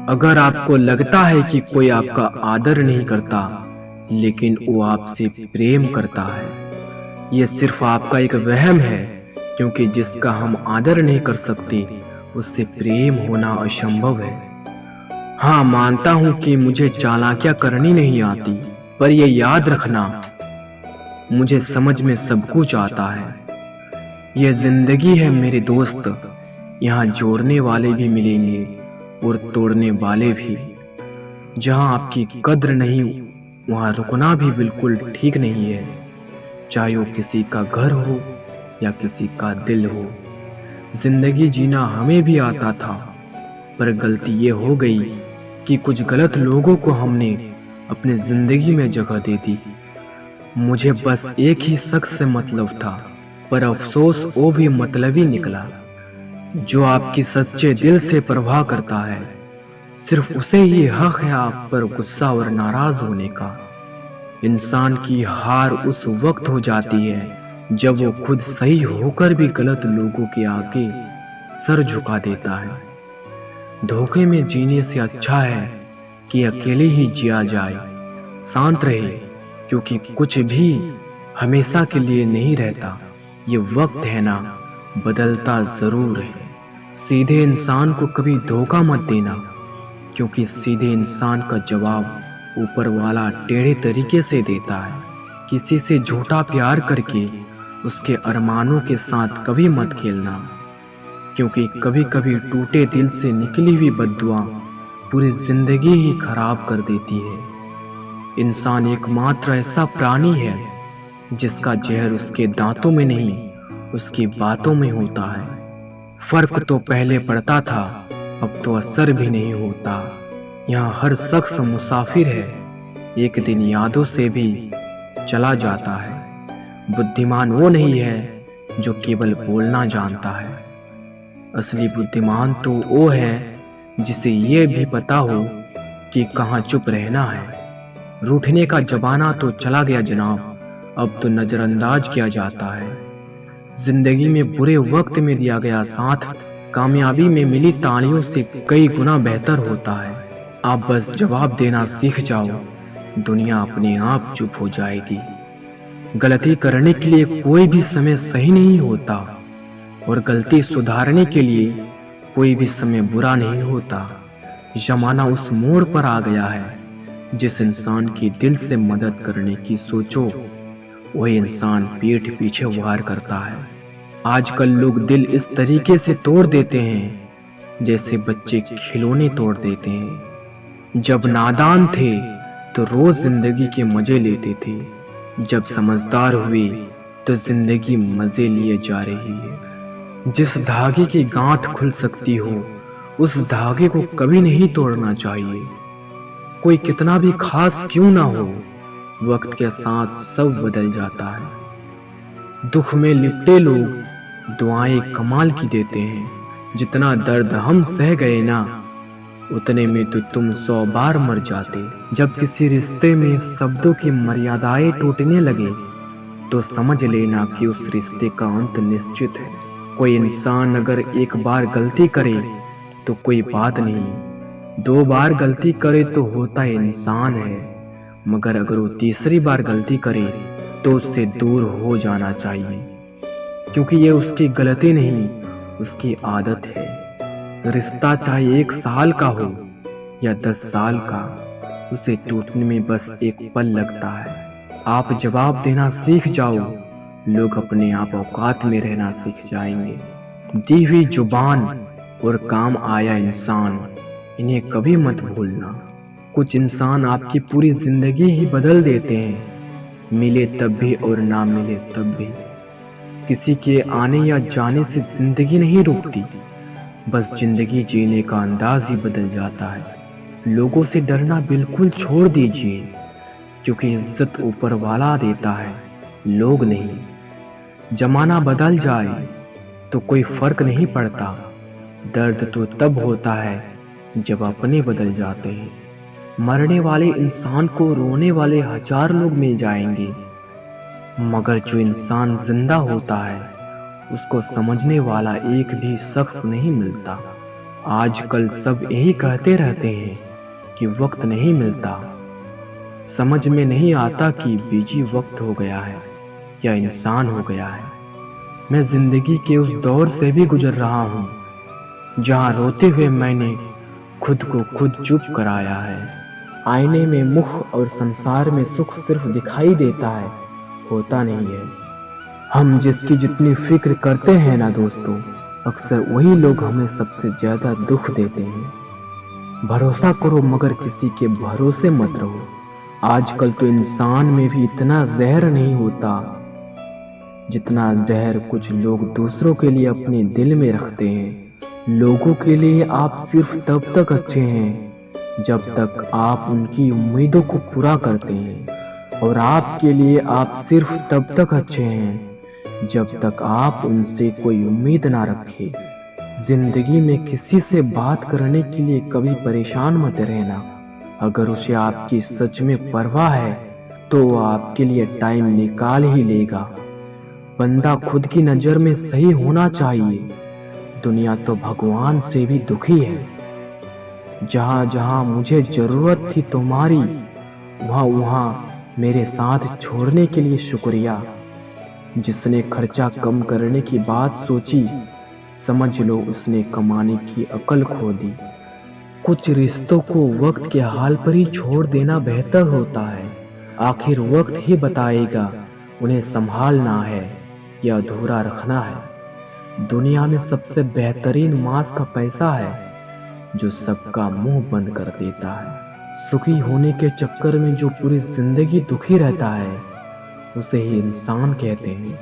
अगर आपको लगता है कि कोई आपका आदर नहीं करता, लेकिन वो आपसे प्रेम करता है, ये सिर्फ आपका एक वहम है, क्योंकि जिसका हम आदर नहीं कर सकते, उससे प्रेम होना असंभव है। हाँ, मानता हूँ कि मुझे चालाकियाँ करनी नहीं आती, पर ये याद रखना, मुझे समझ में सब कुछ आता है। यह जिंदगी है मेरे दोस्त, यहाँ जोड़ने वाले भी मिलेंगे और तोड़ने वाले भी। जहाँ आपकी कद्र नहीं, वहाँ रुकना भी बिल्कुल ठीक नहीं है, चाहे वो किसी का घर हो या किसी का दिल हो। जिंदगी जीना हमें भी आता था, पर गलती ये हो गई कि कुछ गलत लोगों को हमने अपनी जिंदगी में जगह दे दी। मुझे बस एक ही शख्स से मतलब था, पर अफसोस वो भी मतलबी निकला। जो आपकी सच्चे दिल से परवाह करता है, सिर्फ उसे ही हक है आप पर गुस्सा और नाराज होने का। इंसान की हार उस वक्त हो जाती है जब वो खुद सही होकर भी गलत लोगों के आगे सर झुका देता है। धोखे में जीने से अच्छा है कि अकेले ही जिया जाए, शांत रहे, क्योंकि कुछ भी हमेशा के लिए नहीं रहता। ये वक्त है ना, बदलता जरूर है। सीधे इंसान को कभी धोखा मत देना, क्योंकि सीधे इंसान का जवाब ऊपर वाला टेढ़े तरीके से देता है। किसी से झूठा प्यार करके उसके अरमानों के साथ कभी मत खेलना, क्योंकि कभी कभी टूटे दिल से निकली हुई बद्दुआ पूरी जिंदगी ही खराब कर देती है। इंसान एकमात्र ऐसा प्राणी है जिसका जहर उसके दांतों में नहीं, उसकी बातों में होता है। फर्क तो पहले पड़ता था, अब तो असर भी नहीं होता। यहाँ हर शख्स मुसाफिर है, एक दिन यादों से भी चला जाता है। बुद्धिमान वो नहीं है जो केवल बोलना जानता है, असली बुद्धिमान तो वो है जिसे ये भी पता हो कि कहाँ चुप रहना है। रूठने का जमाना तो चला गया जनाब, अब तो नजरअंदाज किया जाता है। जिंदगी में बुरे वक्त में दिया गया साथ कामयाबी में मिली तालियों से कई गुना बेहतर होता है। आप बस जवाब देना सीख जाओ, दुनिया अपने आप चुप हो जाएगी। गलती करने के लिए कोई भी समय सही नहीं होता, और गलती सुधारने के लिए कोई भी समय बुरा नहीं होता। जमाना उस मोड़ पर आ गया है, जिस इंसान की दिल से मदद करने की सोचो, वही इंसान पीठ पीछे वार करता है। आजकल लोग दिल इस तरीके से तोड़ देते हैं जैसे बच्चे खिलौने तोड़ देते हैं। जब नादान थे तो रोज जिंदगी के मजे लेते थे, जब समझदार हुए तो जिंदगी मजे लिए जा रही है। जिस धागे की गांठ खुल सकती हो, उस धागे को कभी नहीं तोड़ना चाहिए। कोई कितना भी खास क्यों ना हो, वक्त के साथ सब बदल जाता है। दुख में लिपटे लोग दुआएं कमाल की देते हैं। जितना दर्द हम सह गए ना, उतने में तो तुम 100 बार मर जाते। जब किसी रिश्ते में शब्दों की मर्यादाएं टूटने लगे, तो समझ लेना कि उस रिश्ते का अंत निश्चित है। कोई इंसान अगर एक बार गलती करे तो कोई बात नहीं, 2 बार गलती करे तो होता इंसान है, मगर अगर वो तीसरी बार गलती करे तो उससे दूर हो जाना चाहिए, क्योंकि ये उसकी गलती नहीं, उसकी आदत है। रिश्ता चाहे 1 साल का हो या 10 साल का, उसे टूटने में बस एक पल लगता है। आप जवाब देना सीख जाओ, लोग अपने आप औकात में रहना सीख जाएंगे। दी हुई जुबान और काम आया इंसान, इन्हें कभी मत भूलना। कुछ इंसान आपकी पूरी जिंदगी ही बदल देते हैं, मिले तब भी और ना मिले तब भी। किसी के आने या जाने से जिंदगी नहीं रुकती, बस जिंदगी जीने का अंदाज ही बदल जाता है। लोगों से डरना बिल्कुल छोड़ दीजिए, क्योंकि इज्जत ऊपर वाला देता है, लोग नहीं। जमाना बदल जाए तो कोई फर्क नहीं पड़ता, दर्द तो तब होता है जब अपने बदल जाते हैं। मरने वाले इंसान को रोने वाले 1000 लोग मिल जाएंगे, मगर जो इंसान जिंदा होता है उसको समझने वाला एक भी शख्स नहीं मिलता। आजकल सब यही कहते रहते हैं कि वक्त नहीं मिलता। समझ में नहीं आता कि बिजी वक्त हो गया है या इंसान हो गया है। मैं जिंदगी के उस दौर से भी गुजर रहा हूँ जहाँ रोते हुए मैंने खुद को खुद चुप कराया है। आईने में मुख और संसार में सुख सिर्फ दिखाई देता है, होता नहीं है। हम जिसकी जितनी फिक्र करते हैं ना दोस्तों, अक्सर वही लोग हमें सबसे ज्यादा दुख देते हैं। भरोसा करो मगर किसी के भरोसे मत रहो। आजकल तो इंसान में भी इतना जहर नहीं होता जितना जहर कुछ लोग दूसरों के लिए अपने दिल में रखते हैं। लोगों के लिए आप सिर्फ तब तक अच्छे हैं जब तक आप उनकी उम्मीदों को पूरा करते हैं, और आपके लिए आप सिर्फ तब तक अच्छे हैं जब तक आप उनसे कोई उम्मीद ना रखें। जिंदगी में किसी से बात करने के लिए कभी परेशान मत रहना। अगर उसे आपकी सच में परवाह है तो वो आपके लिए टाइम निकाल ही लेगा। बंदा खुद की नजर में सही होना चाहिए। दुनिया तो भगवान से भी दुखी है। जहां जहां मुझे जरूरत थी तुम्हारी, वहां वहां मेरे साथ छोड़ने के लिए शुक्रिया। जिसने खर्चा कम करने की बात सोची, समझ लो उसने कमाने की अकल खो दी। कुछ रिश्तों को वक्त के हाल पर ही छोड़ देना बेहतर होता है। आखिर वक्त ही बताएगा उन्हें संभालना है या अधूरा रखना है। दुनिया में सबसे बेहतरीन मांस का पैसा है जो सबका मुंह बंद कर देता है। सुखी होने के चक्कर में जो पूरी जिंदगी दुखी रहता है, उसे ही इंसान कहते हैं।